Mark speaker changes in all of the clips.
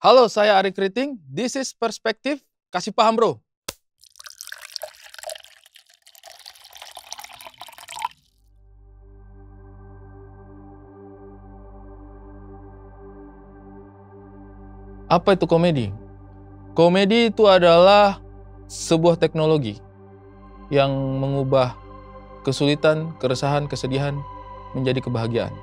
Speaker 1: Halo, saya Ari Kriting. This is Perspektif. Kasih paham, bro. Apa itu komedi? Komedi itu adalah sebuah teknologi yang mengubah kesulitan, keresahan, kesedihan menjadi kebahagiaan.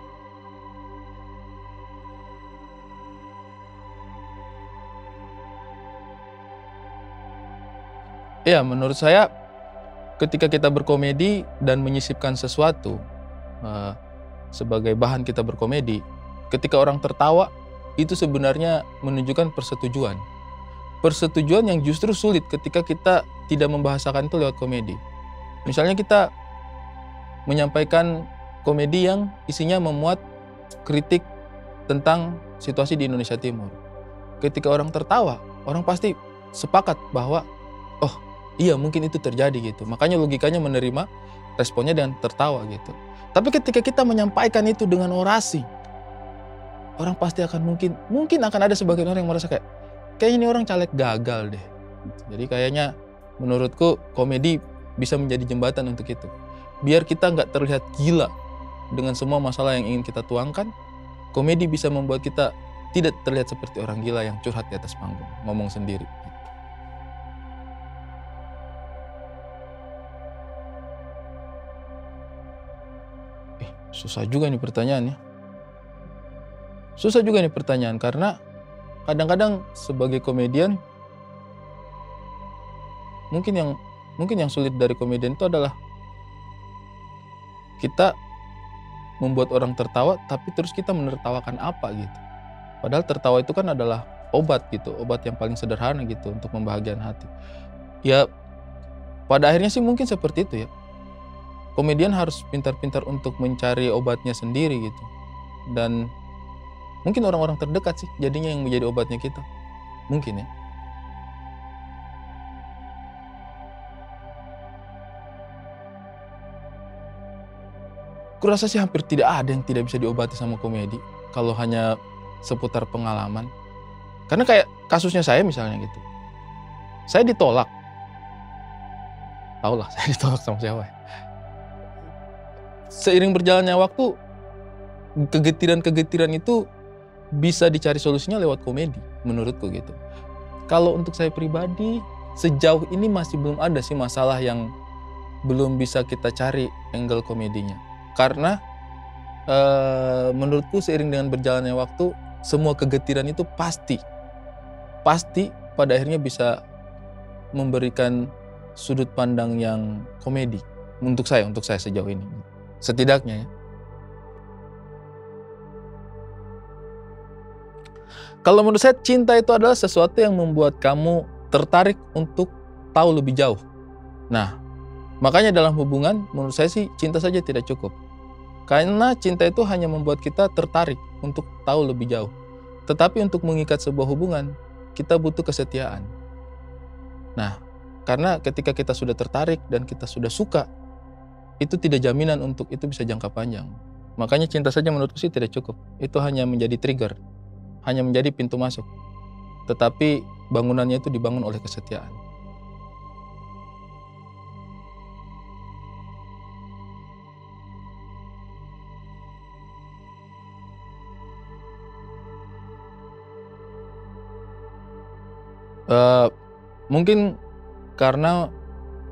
Speaker 1: Ya, menurut saya ketika kita berkomedi dan menyisipkan sesuatu sebagai bahan kita berkomedi, ketika orang tertawa, itu sebenarnya menunjukkan persetujuan. Persetujuan yang justru sulit ketika kita tidak membahasakan itu lewat komedi. Misalnya kita menyampaikan komedi yang isinya memuat kritik tentang situasi di Indonesia Timur. Ketika orang tertawa, orang pasti sepakat bahwa oh iya mungkin itu terjadi gitu. Makanya logikanya menerima responnya dengan tertawa gitu. Tapi ketika kita menyampaikan itu dengan orasi, orang pasti akan mungkin akan ada sebagian orang yang merasa kayaknya ini orang caleg gagal deh. Jadi kayaknya menurutku komedi bisa menjadi jembatan untuk itu. Biar kita nggak terlihat gila dengan semua masalah yang ingin kita tuangkan, komedi bisa membuat kita tidak terlihat seperti orang gila yang curhat di atas panggung, ngomong sendiri. Susah juga nih pertanyaannya. Susah juga nih pertanyaan karena kadang-kadang sebagai komedian mungkin yang sulit dari komedian itu adalah kita membuat orang tertawa tapi terus kita menertawakan apa gitu. Padahal tertawa itu kan adalah obat gitu, obat yang paling sederhana gitu untuk membahagiakan hati. Ya pada akhirnya sih mungkin seperti itu ya. Komedian harus pintar-pintar untuk mencari obatnya sendiri gitu. Dan mungkin orang-orang terdekat sih jadinya yang menjadi obatnya kita. Mungkin ya. Kurasa sih hampir tidak ada yang tidak bisa diobati sama komedi. Kalau hanya seputar pengalaman. Karena kayak kasusnya saya misalnya gitu. Saya ditolak. Tahu lah saya ditolak sama siapa ya. Seiring berjalannya waktu, kegetiran-kegetiran itu bisa dicari solusinya lewat komedi, menurutku gitu. Kalau untuk saya pribadi, sejauh ini masih belum ada sih masalah yang belum bisa kita cari angle komedinya. Karena menurutku seiring dengan berjalannya waktu, semua kegetiran itu pasti pada akhirnya bisa memberikan sudut pandang yang komedi. Untuk saya sejauh ini. Setidaknya ya. Kalau menurut saya cinta itu adalah sesuatu yang membuat kamu tertarik untuk tahu lebih jauh. Nah, makanya dalam hubungan menurut saya sih cinta saja tidak cukup. Karena cinta itu hanya membuat kita tertarik untuk tahu lebih jauh. Tetapi untuk mengikat sebuah hubungan, kita butuh kesetiaan. Nah, karena ketika kita sudah tertarik dan kita sudah suka, itu tidak jaminan untuk itu bisa jangka panjang. Makanya cinta saja menurutku sih tidak cukup. Itu hanya menjadi trigger, hanya menjadi pintu masuk. Tetapi bangunannya itu dibangun oleh kesetiaan. Mungkin karena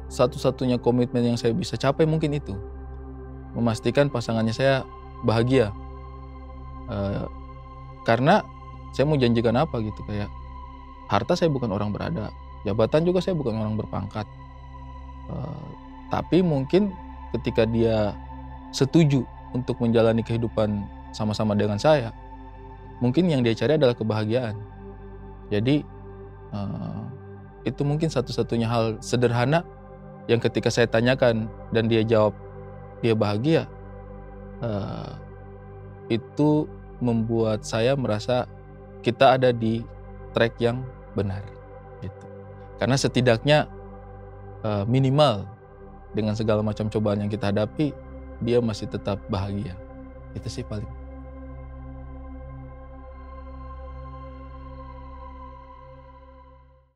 Speaker 1: satu-satunya komitmen yang saya bisa capai mungkin itu. Memastikan pasangannya saya bahagia. Karena saya mau janjikan apa gitu, kayak harta saya bukan orang berada, jabatan juga saya bukan orang berpangkat. Tapi mungkin ketika dia setuju untuk menjalani kehidupan sama-sama dengan saya, mungkin yang dia cari adalah kebahagiaan. Jadi itu mungkin satu-satunya hal sederhana yang ketika saya tanyakan dan dia jawab dia bahagia, itu membuat saya merasa kita ada di track yang benar gitu. Karena setidaknya minimal dengan segala macam cobaan yang kita hadapi, dia masih tetap bahagia. Itu sih paling.